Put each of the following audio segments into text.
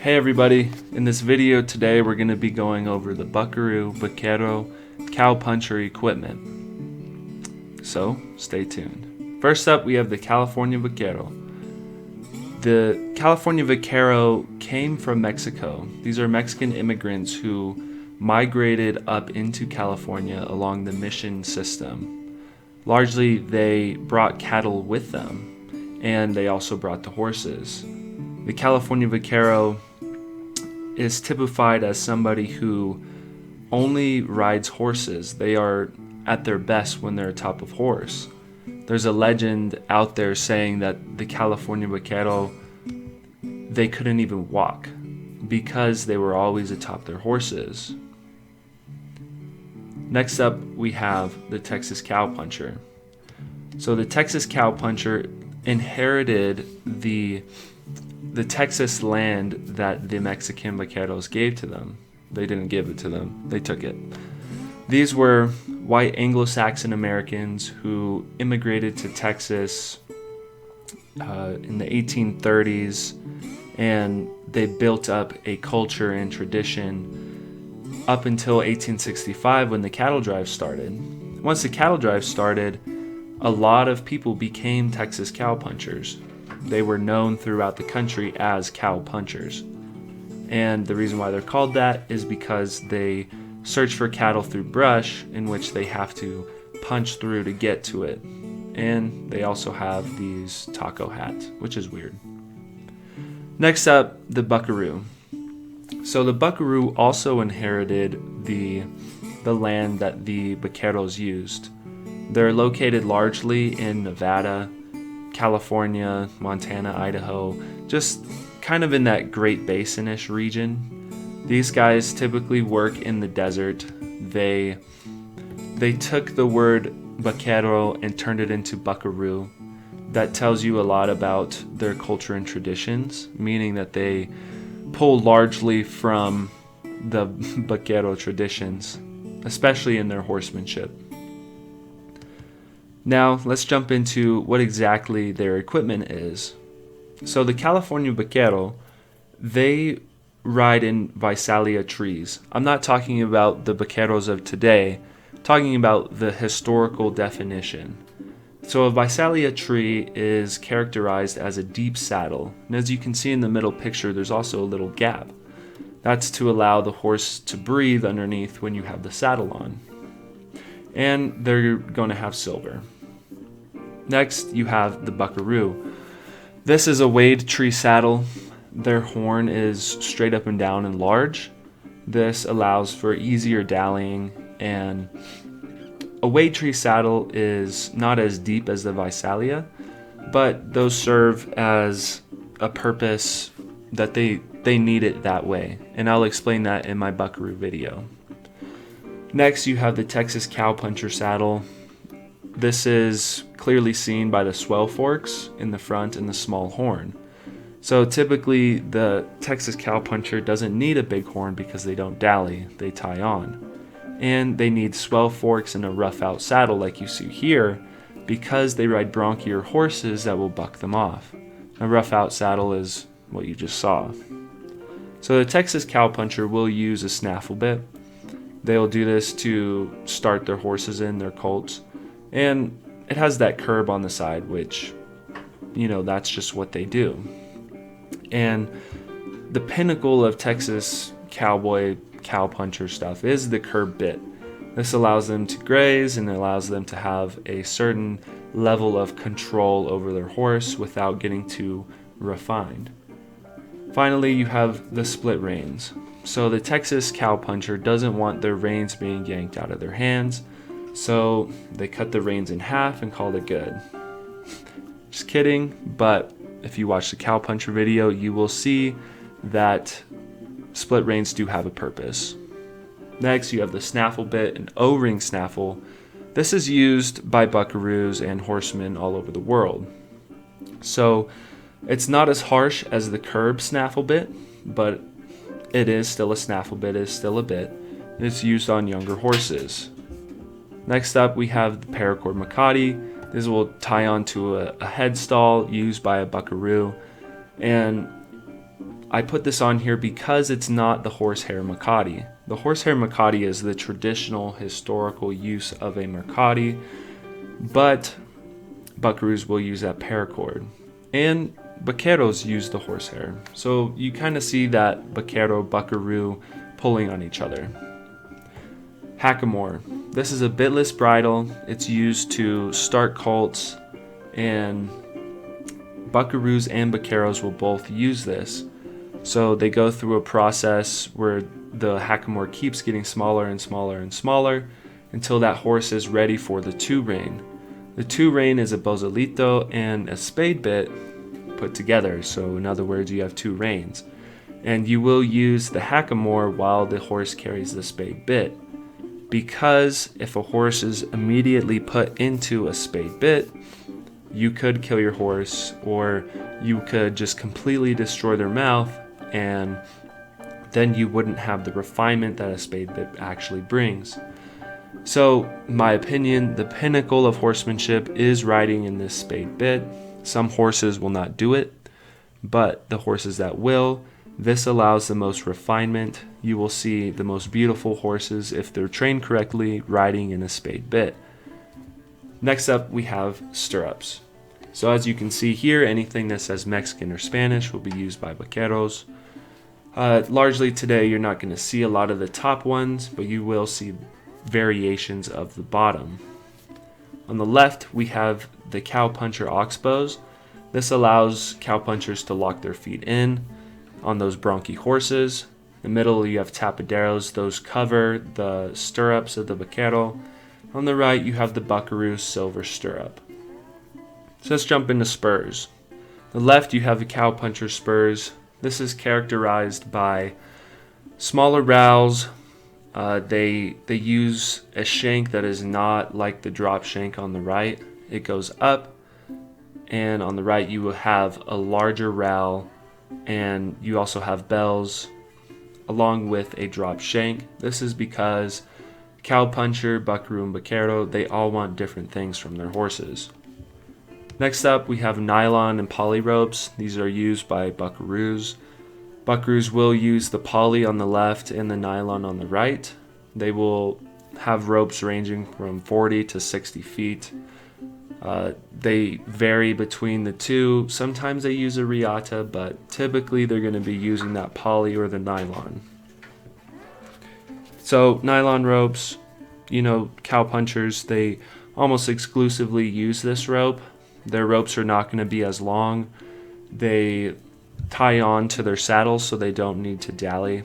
Hey everybody, in this video today we're going to be going over the Buckaroo, Vaquero, cowpuncher equipment. So, stay tuned. First up, we have the California Vaquero. The California Vaquero came from Mexico. These are Mexican immigrants who migrated up into California along the mission system. Largely, they brought cattle with them, and they also brought the horses. The California Vaquero is typified as somebody who only rides horses. They are at their best when they're atop of horse. There's a legend out there saying that the California Vaquero, they couldn't even walk because they were always atop their horses. Next up, we have the Texas Cowpuncher. So the Texas Cowpuncher inherited the Texas land that the Mexican vaqueros gave to them. They didn't give it to them, they took it. These were white Anglo-Saxon Americans who immigrated to Texas in the 1830s, and they built up a culture and tradition up until 1865 when the cattle drive started. Once the cattle drive started, a lot of people became Texas cowpunchers. They were known throughout the country as cow punchers. And the reason why they're called that is because they search for cattle through brush in which they have to punch through to get to it. And they also have these taco hats, which is weird. Next up, the Buckaroo. So the Buckaroo also inherited the land that the vaqueros used. They're located largely in Nevada, California, Montana, Idaho, just kind of in that Great Basin-ish region. These guys typically work in the desert. They took the word vaquero and turned it into buckaroo. That tells you a lot about their culture and traditions, meaning that they pull largely from the vaquero traditions, especially in their horsemanship. Now, let's jump into what exactly their equipment is. So the California Vaquero, they ride in Visalia trees. I'm not talking about the vaqueros of today, I'm talking about the historical definition. So a Visalia tree is characterized as a deep saddle. And as you can see in the middle picture, there's also a little gap. That's to allow the horse to breathe underneath when you have the saddle on. And they're going to have silver. Next, you have the Buckaroo. This is a wade tree saddle. Their horn is straight up and down and large. This allows for easier dallying, and a wade tree saddle is not as deep as the Visalia, but those serve as a purpose that they need it that way, and I'll explain that in my Buckaroo video. Next, you have the Texas Cowpuncher saddle. This is clearly seen by the swell forks in the front and the small horn. So typically the Texas Cowpuncher doesn't need a big horn because they don't dally, they tie on. And they need swell forks and a rough out saddle like you see here because they ride bronchier horses that will buck them off. A rough out saddle is what you just saw. So the Texas Cowpuncher will use a snaffle bit. They'll do this to start their horses in, their colts. And it has that curb on the side, which, that's just what they do. And the pinnacle of Texas Cowboy, cowpuncher stuff is the curb bit. This allows them to graze and allows them to have a certain level of control over their horse without getting too refined. Finally, you have the split reins. So the Texas Cowpuncher doesn't want their reins being yanked out of their hands. So they cut the reins in half and called it good. Just kidding, but if you watch the Cowpuncher video, you will see that split reins do have a purpose. Next, you have the snaffle bit, an O-ring snaffle. This is used by buckaroos and horsemen all over the world. So it's not as harsh as the curb snaffle bit, but it is still a snaffle bit, it is still a bit. It's used on younger horses. Next up, we have the paracord Makati. This will tie onto a headstall used by a buckaroo. And I put this on here because it's not the horsehair Makati. The horsehair Makati is the traditional historical use of a Makati, but Buckaroos will use that paracord. And Vaqueros use the horsehair. So you kind of see that Vaquero, Buckaroo pulling on each other. Hackamore. This is a bitless bridle. It's used to start colts, and Buckaroos and Vaqueros will both use this. So they go through a process where the hackamore keeps getting smaller and smaller and smaller until that horse is ready for the two rein. The two rein is a bozalito and a spade bit put together. So in other words, you have two reins. And you will use the hackamore while the horse carries the spade bit. Because if a horse is immediately put into a spade bit, you could kill your horse, or you could just completely destroy their mouth, and then you wouldn't have the refinement that a spade bit actually brings. So, in my opinion, the pinnacle of horsemanship is riding in this spade bit. Some horses will not do it, but the horses that will, this allows the most refinement. You will see the most beautiful horses, if they're trained correctly, riding in a spade bit. Next up, we have stirrups. So as you can see here, anything that says Mexican or Spanish will be used by Vaqueros. Largely today, you're not going to see a lot of the top ones, but you will see variations of the bottom. On the left, we have the cowpuncher oxbows. This allows cowpunchers to lock their feet in on those bronchi horses. In the middle, you have tapaderos. Those cover the stirrups of the Vaquero. On the right, you have the Buckaroo silver stirrup. So let's jump into spurs. On the left, you have the cowpuncher spurs. This is characterized by smaller rowels. They use a shank that is not like the drop shank on the right. It goes up, and on the right you will have a larger rowel, and you also have bells along with a drop shank. This is because cowpuncher, buckaroo, and vaquero, they all want different things from their horses. Next up, we have nylon and poly ropes. These are used by buckaroos. Buckaroos will use the poly on the left and the nylon on the right. They will have ropes ranging from 40 to 60 feet. They vary between the two. Sometimes they use a riata, but typically they're going to be using that poly or the nylon. So nylon ropes, cowpunchers, they almost exclusively use this rope. Their ropes are not going to be as long. They tie on to their saddles so they don't need to dally.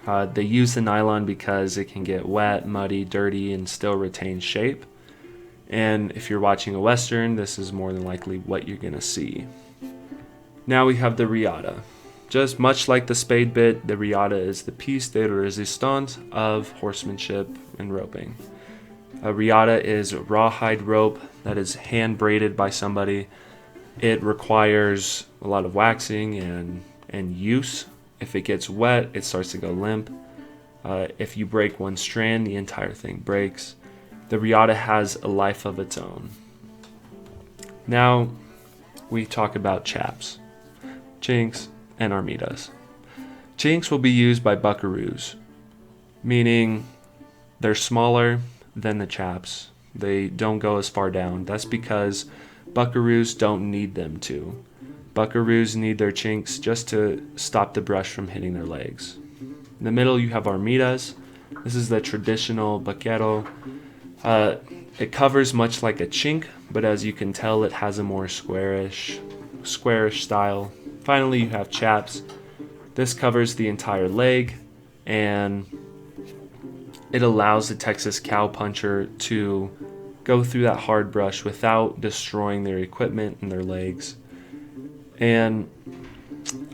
They use the nylon because it can get wet, muddy, dirty, and still retain shape. And if you're watching a Western, this is more than likely what you're going to see. Now we have the riata. Just much like the spade bit, the riata is the piece de resistance of horsemanship and roping. A riata is a rawhide rope that is hand braided by somebody. It requires a lot of waxing and use. If it gets wet, it starts to go limp. If you break one strand, the entire thing breaks. The riata has a life of its own. Now we talk about chaps, chinks, and armidas. Chinks will be used by buckaroos, meaning they're smaller than the chaps. They don't go as far down. That's because buckaroos don't need them to. Buckaroos need their chinks just to stop the brush from hitting their legs. In the middle, you have armidas. This is the traditional vaquero. It covers much like a chink, but as you can tell, it has a more squarish style. Finally, you have chaps. This covers the entire leg, and it allows the Texas cowpuncher to go through that hard brush without destroying their equipment and their legs. And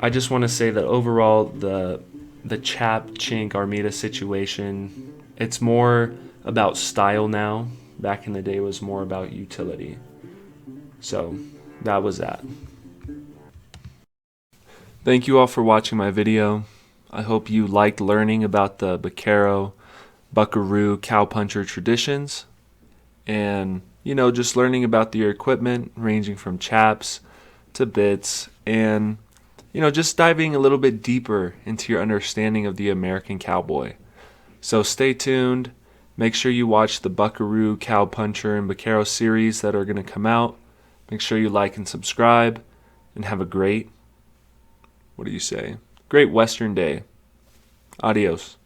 I just want to say that overall, the chap, chink, armida situation, it's more about style now. Back in the day, it was more about utility. So that was that. Thank you all for watching my video. I hope you liked learning about the Vaquero, Buckaroo, cowpuncher traditions, and just learning about your equipment ranging from chaps to bits, and just diving a little bit deeper into your understanding of the American cowboy. So stay tuned. Make sure you watch the Buckaroo, Cowpuncher, and Vaquero series that are going to come out. Make sure you like and subscribe, and have a great, what do you say? Great Western day. Adios.